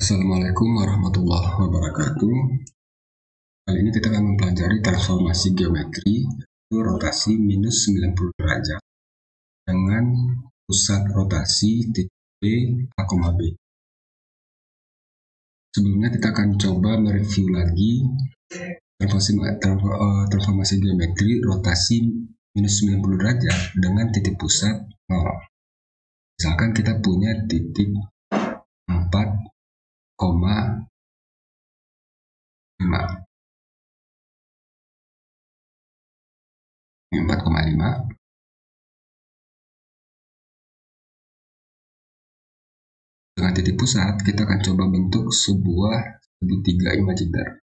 Assalamualaikum warahmatullahi wabarakatuh. Kali ini kita akan mempelajari transformasi geometri, yaitu rotasi minus 90 derajat dengan pusat rotasi titik B, A, B. Sebelumnya kita akan coba mereview lagi transformasi geometri rotasi minus 90 derajat dengan titik pusat 0. Misalkan kita punya titik 4,5. Ini 4,5. Dengan titik pusat, kita akan coba bentuk sebuah segitiga imajiner.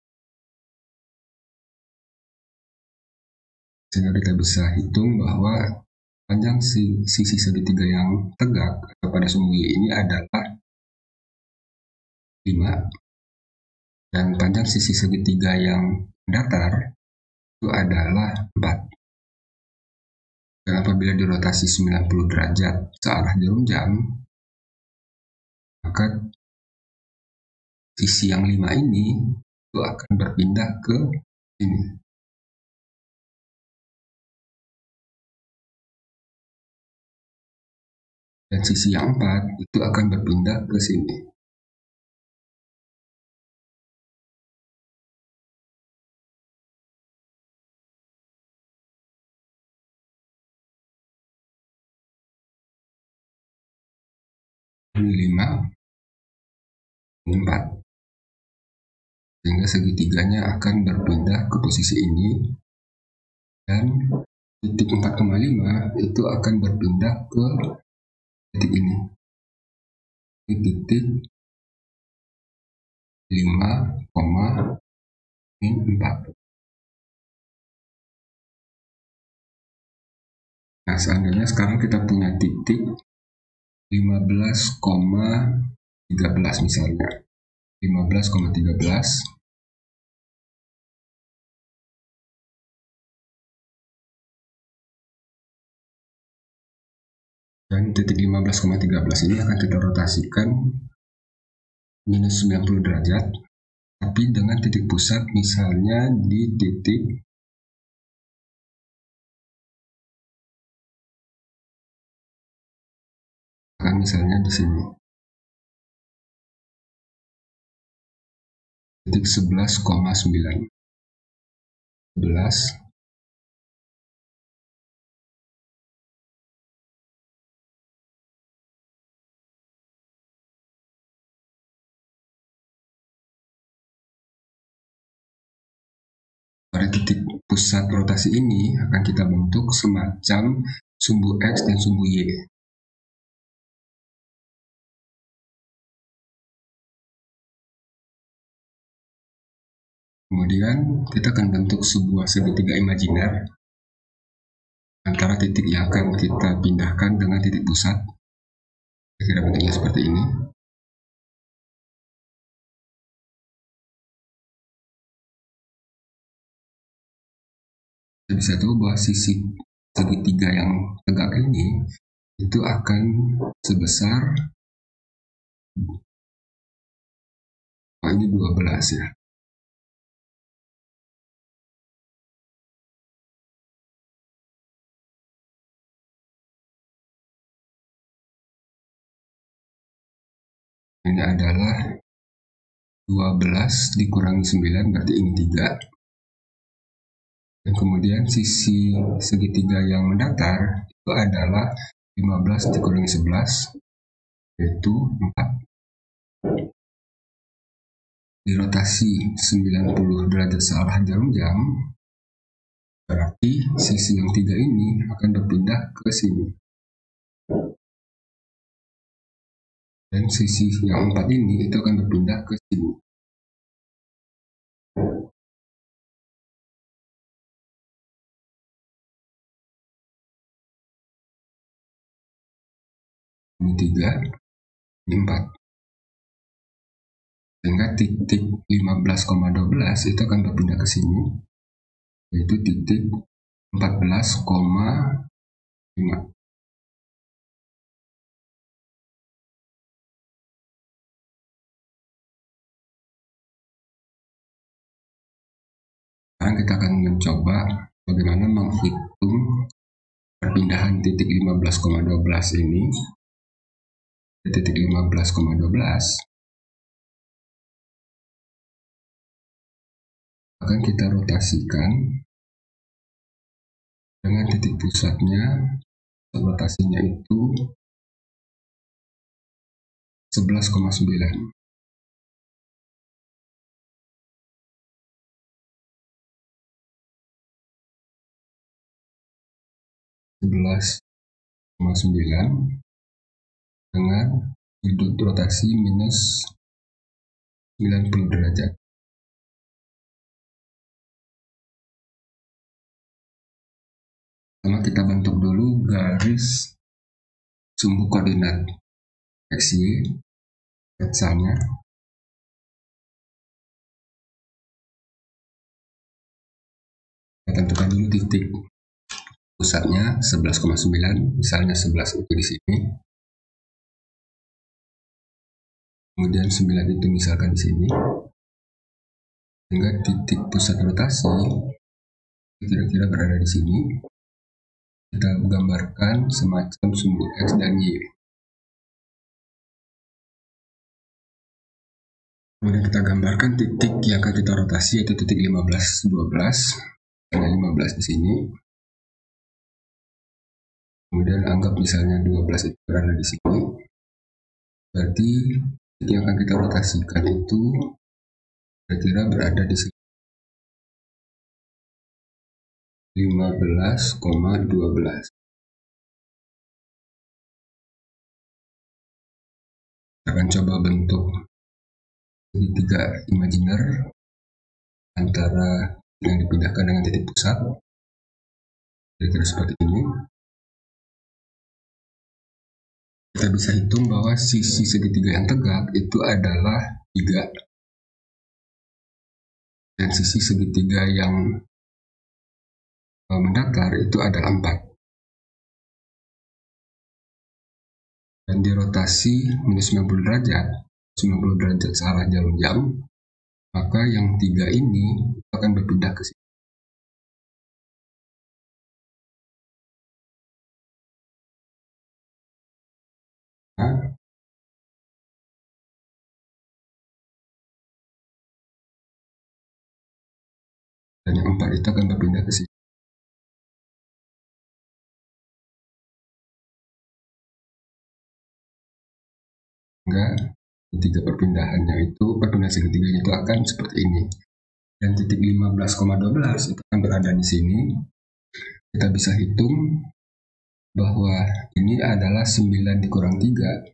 Sehingga kita bisa hitung bahwa panjang sisi segitiga yang tegak pada sumbu Y ini adalah 5, dan panjang sisi segitiga yang datar itu adalah 4. Dan apabila dirotasi 90 derajat searah jarum jam, maka sisi yang 5 ini itu akan berpindah ke sini. Dan sisi yang 4 itu akan berpindah ke sini. Ini 5, ini 4. Sehingga segitiganya akan berpindah ke posisi ini. Dan titik 4,5 itu akan berpindah ke titik ini. Ini titik 5,4. Nah, seandainya sekarang kita punya titik 15,13 misalnya. 15,13. Dan titik 15,13 ini akan kita rotasikan minus 90 derajat, tapi dengan titik pusat misalnya di titik misalnya di sini, titik 11,9. 11. Pada titik pusat rotasi ini akan kita bentuk semacam sumbu X dan sumbu Y. Kemudian kita akan bentuk sebuah segitiga imajiner antara titik yang akan kita pindahkan dengan titik pusat. Kira-kira bentuknya seperti ini. Kita bisa tahu bahwa sisi segitiga yang tegak ini itu akan sebesar, ini 12 ya. Ini adalah 12 dikurangi 9, berarti ini 3. Dan kemudian sisi segitiga yang mendatar itu adalah 15 dikurangi 11, yaitu 4. Dirotasi 90 derajat searah jarum jam, berarti sisi yang 3 ini akan berpindah ke sini. Dan sisi yang 4 ini itu akan berpindah ke sini. Ini 3, ini 4. Sehingga titik 15,12 itu akan berpindah ke sini, yaitu titik 14,5. kita akan mencoba bagaimana menghitung perpindahan titik 15,12 ini. Titik 15,12 akan kita rotasikan dengan titik pusatnya, rotasinya itu 11,9. Dengan sudut rotasi minus 90 derajat. Pertama kita bentuk dulu garis sumbu koordinat XY, sketsanya. Kita tentukan dulu titik pusatnya 11,9, misalnya 11 itu di sini. Kemudian 9 itu misalkan di sini. Sehingga titik pusat rotasi kira-kira berada di sini. Kita gambarkan semacam sumbu X dan Y. Kemudian kita gambarkan titik yang akan kita rotasi, yaitu titik 15, 12. Ada 15 di sini. Kemudian anggap misalnya 12 itu berada di sini. Berarti titik yang akan kita rotasikan itu kira-kira berada di sini. 15,12. Kita akan coba bentuk segitiga imajiner antara yang dipindahkan dengan titik pusat, kira-kira seperti ini. Kita bisa hitung bahwa sisi segitiga yang tegak itu adalah 3, dan sisi segitiga yang mendatar itu adalah 4. Dan dirotasi minus 90 derajat, 90 derajat searah jarum jam, maka yang 3 ini akan berpindah ke sini. Dan yang 4 itu akan berpindah ke sini. Sehingga ketiga perpindahannya itu, perpindahan segitiganya itu akan seperti ini. Dan titik 15,12 itu akan berada di sini. Kita bisa hitung bahwa ini adalah 9 dikurang 3,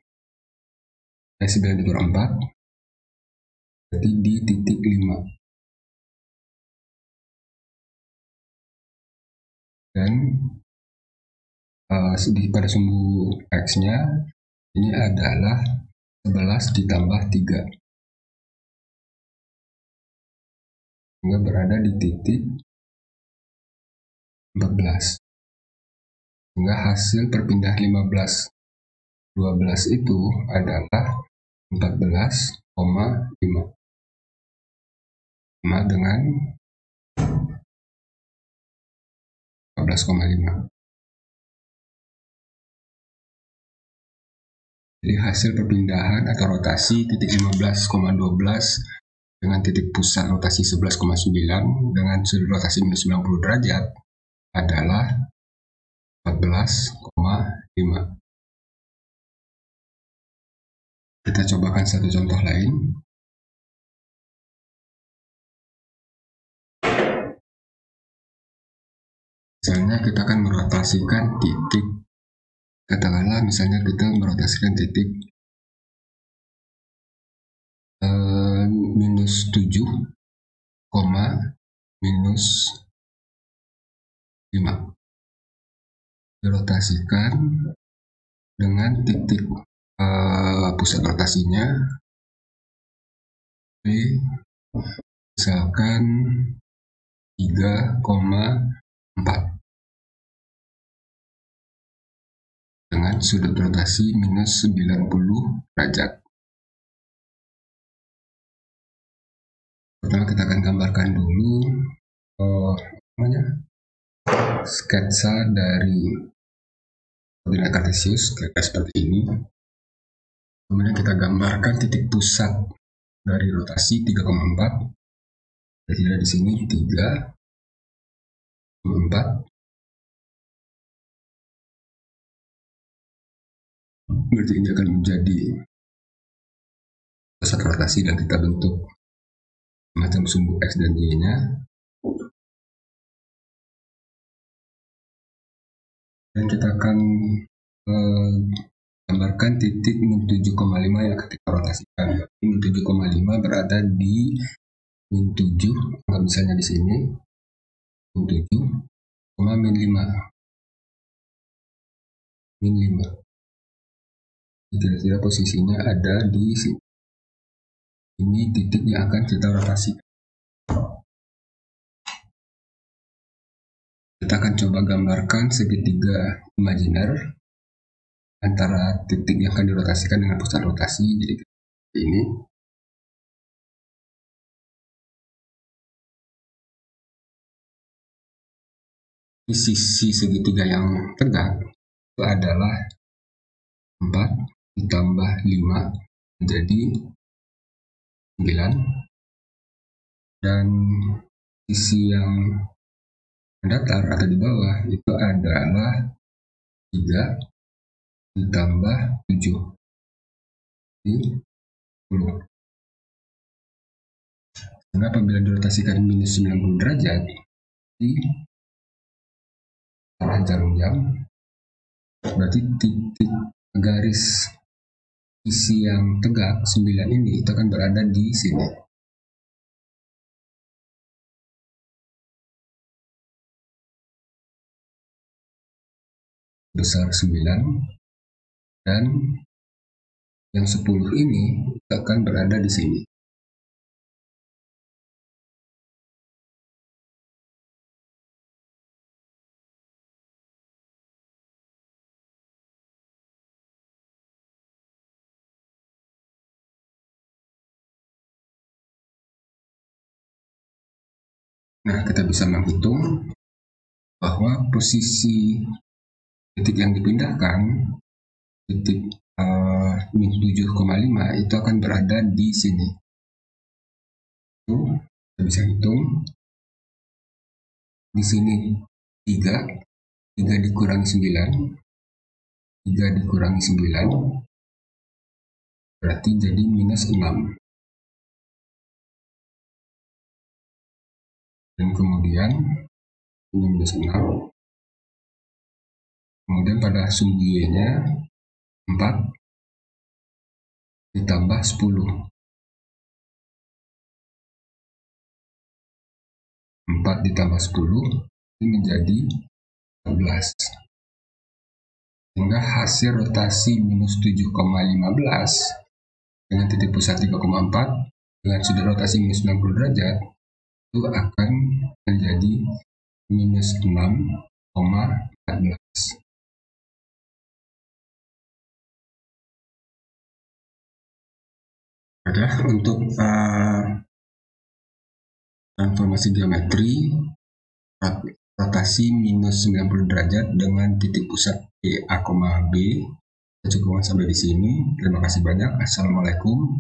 9 dikurang 4, berarti di titik 5. Dan pada sumbu X-nya ini adalah 11 ditambah 3, sehingga berada di titik 14. Sehingga hasil perpindahan 15, 12 itu adalah 14,5, sama dengan 14,5. Jadi hasil perpindahan atau rotasi titik 15,12 dengan titik pusat rotasi 11,9 dengan sudut rotasi minus 90 derajat adalah 14,5. Kita cobakan satu contoh lain. Misalnya kita akan merotasikan titik, katakanlah misalnya kita merotasikan titik minus 7, minus 5. Dirotasikan dengan titik pusat rotasinya misalkan 3,4 dengan sudut rotasi minus 90 derajat. Pertama kita akan gambarkan dulu sketsa dari koordinat kartesius kira-kira seperti ini. Kemudian kita gambarkan titik pusat dari rotasi 3,4. Jadi di sini 3, 4. Berarti ini akan menjadi pusat rotasi dan kita bentuk macam sumbu X dan Y-nya. Dan kita akan gambarkan titik min 7,5 yang ketika rotasikan. Min 7,5 berada di min 7, anggap misalnya di sini min 7, min 5. Min 5. Kira-kira posisinya ada di sini. Ini titik yang akan kita rotasikan. Kita akan coba gambarkan segitiga imajiner antara titik yang akan dirotasikan dengan pusat rotasi. Jadi ini di sisi segitiga yang tegak itu adalah 4 ditambah 5 menjadi 9, dan sisi yang datar atau di bawah itu adalah 3 ditambah 7 jadi 10. Karena apabila dirotasikan minus 90 derajat di arah jarum jam, berarti titik garis sisi yang tegak 9 ini itu akan berada di sini. Besar 9, dan yang 10 ini akan berada di sini. Nah, kita bisa menghitung bahwa posisi titik yang dipindahkan, titik min 7,5 itu akan berada di sini. Kita bisa hitung di sini 3 dikurangi 9, 3 dikurangi 9 berarti jadi minus 6. Dan kemudian ini minus 6. Kemudian pada sumbu Y-nya 4 ditambah 10. 4 ditambah 10 ini menjadi 14. Sehingga hasil rotasi minus 7,15 dengan titik pusat 3,4 dengan sudut rotasi minus 90 derajat itu akan menjadi minus 6,14. Untuk transformasi geometri rotasi minus 90 derajat dengan titik pusat A, B. Kita cukupkan sampai di sini. Terima kasih banyak. Assalamualaikum.